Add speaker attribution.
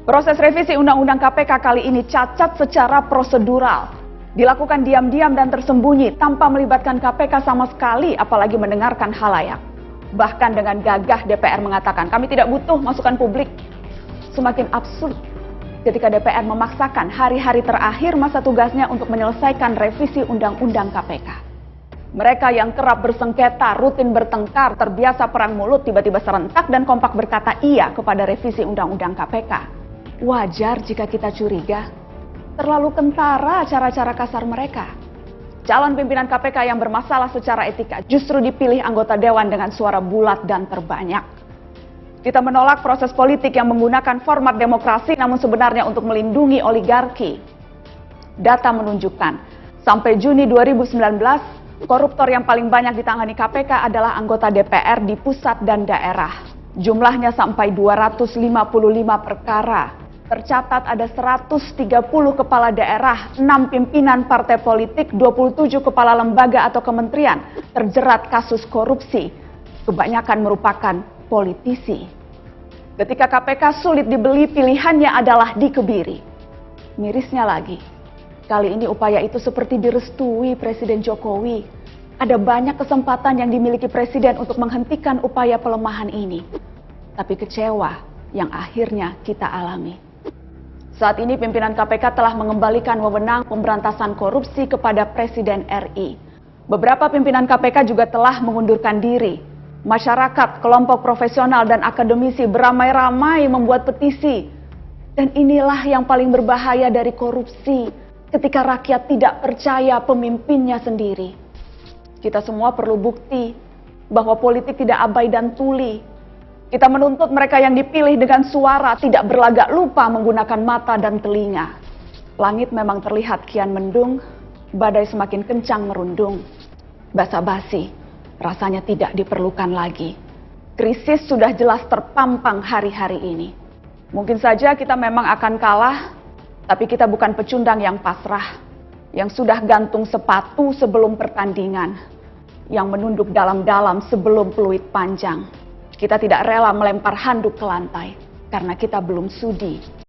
Speaker 1: Proses revisi Undang-Undang KPK kali ini cacat secara prosedural. Dilakukan diam-diam dan tersembunyi tanpa melibatkan KPK sama sekali, apalagi mendengarkan khalayak. Bahkan dengan gagah DPR mengatakan, kami tidak butuh masukan publik. Semakin absurd ketika DPR memaksakan hari-hari terakhir masa tugasnya untuk menyelesaikan revisi Undang-Undang KPK. Mereka yang kerap bersengketa, rutin bertengkar, terbiasa perang mulut, tiba-tiba serentak dan kompak berkata iya kepada revisi Undang-Undang KPK. Wajar jika kita curiga, terlalu kentara cara-cara kasar mereka. Calon pimpinan KPK yang bermasalah secara etika justru dipilih anggota dewan dengan suara bulat dan terbanyak. Kita menolak proses politik yang menggunakan format demokrasi namun sebenarnya untuk melindungi oligarki. Data menunjukkan, sampai Juni 2019, koruptor yang paling banyak ditangani KPK adalah anggota DPR di pusat dan daerah. Jumlahnya sampai 255 perkara. Tercatat ada 130 kepala daerah, 6 pimpinan partai politik, 27 kepala lembaga atau kementerian terjerat kasus korupsi. Kebanyakan merupakan politisi. Ketika KPK sulit dibeli, pilihannya adalah dikebiri. Mirisnya lagi, kali ini upaya itu seperti direstui Presiden Jokowi. Ada banyak kesempatan yang dimiliki Presiden untuk menghentikan upaya pelemahan ini. Tapi kecewa yang akhirnya kita alami. Saat ini pimpinan KPK telah mengembalikan wewenang pemberantasan korupsi kepada Presiden RI. Beberapa pimpinan KPK juga telah mengundurkan diri. Masyarakat, kelompok profesional dan akademisi beramai-ramai membuat petisi. Dan inilah yang paling berbahaya dari korupsi, ketika rakyat tidak percaya pemimpinnya sendiri. Kita semua perlu bukti bahwa politik tidak abai dan tuli. Kita menuntut mereka yang dipilih dengan suara tidak berlagak lupa menggunakan mata dan telinga. Langit memang terlihat kian mendung, badai semakin kencang merundung. Basa-basi rasanya tidak diperlukan lagi. Krisis sudah jelas terpampang hari-hari ini. Mungkin saja kita memang akan kalah, tapi kita bukan pecundang yang pasrah, yang sudah gantung sepatu sebelum pertandingan, yang menunduk dalam-dalam sebelum peluit panjang. Kita tidak rela melempar handuk ke lantai, karena kita belum sudi